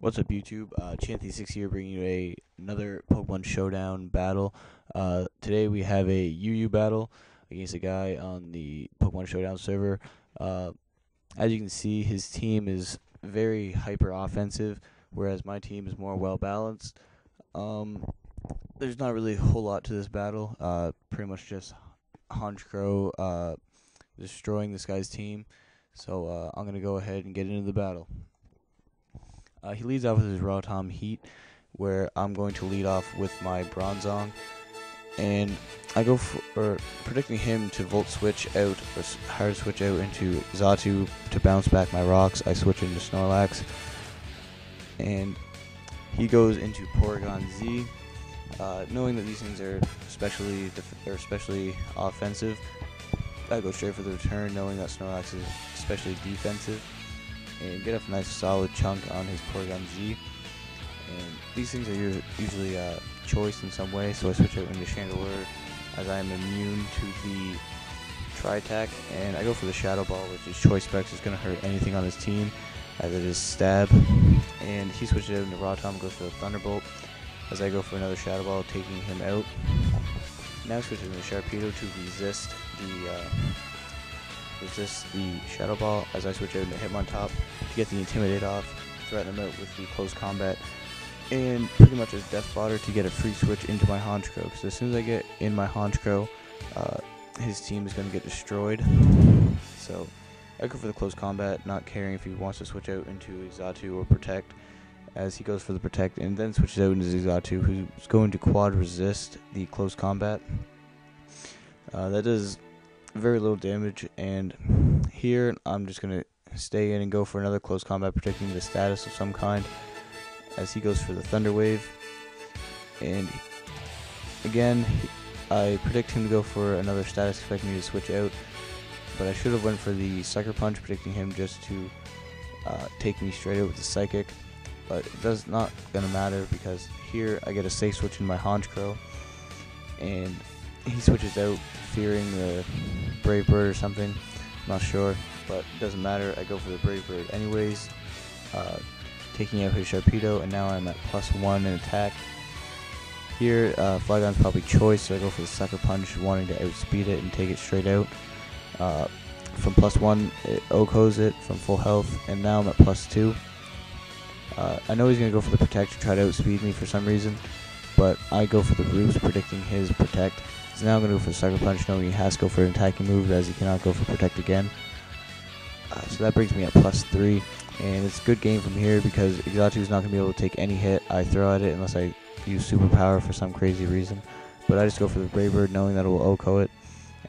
What's up, YouTube? Chanthy6 here, bringing you another Pokemon Showdown battle. Today we have a UU battle against a guy on the Pokemon Showdown server. As you can see, his team is very hyper offensive, whereas my team is more well balanced. There's not really a whole lot to this battle. Pretty much just Honchkrow destroying this guy's team. So I'm gonna go ahead and get into the battle. He leads off with his Rotom Heat, where I'm going to lead off with my Bronzong, and I go for predicting him to Volt Switch out, or Hard Switch out into Xatu to bounce back my rocks. I switch into Snorlax, and he goes into Porygon Z. Knowing that these things are especially offensive, I go straight for the return, knowing that Snorlax is especially defensive, and get a nice solid chunk on his Porygon Z. And these things are usually choice in some way, so I switch out into Chandelure as I am immune to the Tri-Attack, and I go for the Shadow Ball, which is Choice Specs is going to hurt anything on his team, as it is Stab. And he switches out into Rotom, goes for the Thunderbolt, as I go for another Shadow Ball, taking him out. Now switches into Sharpedo to resist the Shadow Ball, as I switch out into Hitmontop to get the Intimidate off, threaten him out with the Close Combat, and pretty much as Death Fodder to get a free switch into my Honchkrow, because as soon as I get in my Honchkrow, his team is going to get destroyed. So I go for the Close Combat, not caring if he wants to switch out into Xatu or Protect, as he goes for the Protect and then switches out into Xatu, who's going to quad resist the Close Combat. That does very little damage, and here I'm just going to stay in and go for another Close Combat, protecting the status of some kind, as he goes for the Thunder Wave. And again, I predict him to go for another status, expecting me to switch out, but I should have went for the Sucker Punch, predicting him just to take me straight out with the Psychic, but it does not going to matter, because here I get a safe switch in my Honchkrow, and he switches out, fearing the Brave Bird or something. I'm not sure, but it doesn't matter. I go for the Brave Bird anyways, taking out his Sharpedo, and now I'm at +1 in attack. Here, Flygon's probably choice, so I go for the Sucker Punch, wanting to outspeed it and take it straight out. From +1, it OHKOs it from full health, and now I'm at +2. I know he's going to go for the Protect to try to outspeed me for some reason, but I go for the Roost, predicting his Protect. So now I'm going to go for the Sucker Punch, knowing he has to go for an attacking move, as he cannot go for Protect again. So that brings me at +3, and it's a good game from here, because Xatu is not going to be able to take any hit I throw at it unless I use Superpower for some crazy reason. But I just go for the Brave Bird, knowing that it will OHKO it.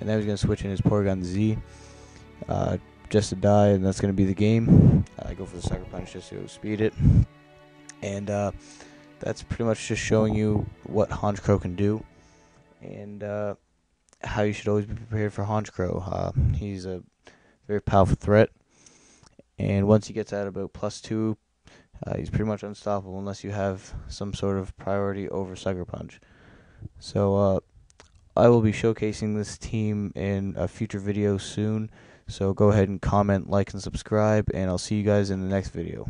And then he's going to switch in his Porygon Z just to die, and that's going to be the game. I go for the Sucker Punch just to speed it. And that's pretty much just showing you what Honchkrow can do, and how you should always be prepared for Honchkrow. He's a very powerful threat, and once he gets at about +2, he's pretty much unstoppable unless you have some sort of priority over Sucker Punch. So I will be showcasing this team in a future video soon, so go ahead and comment, like, and subscribe, and I'll see you guys in the next video.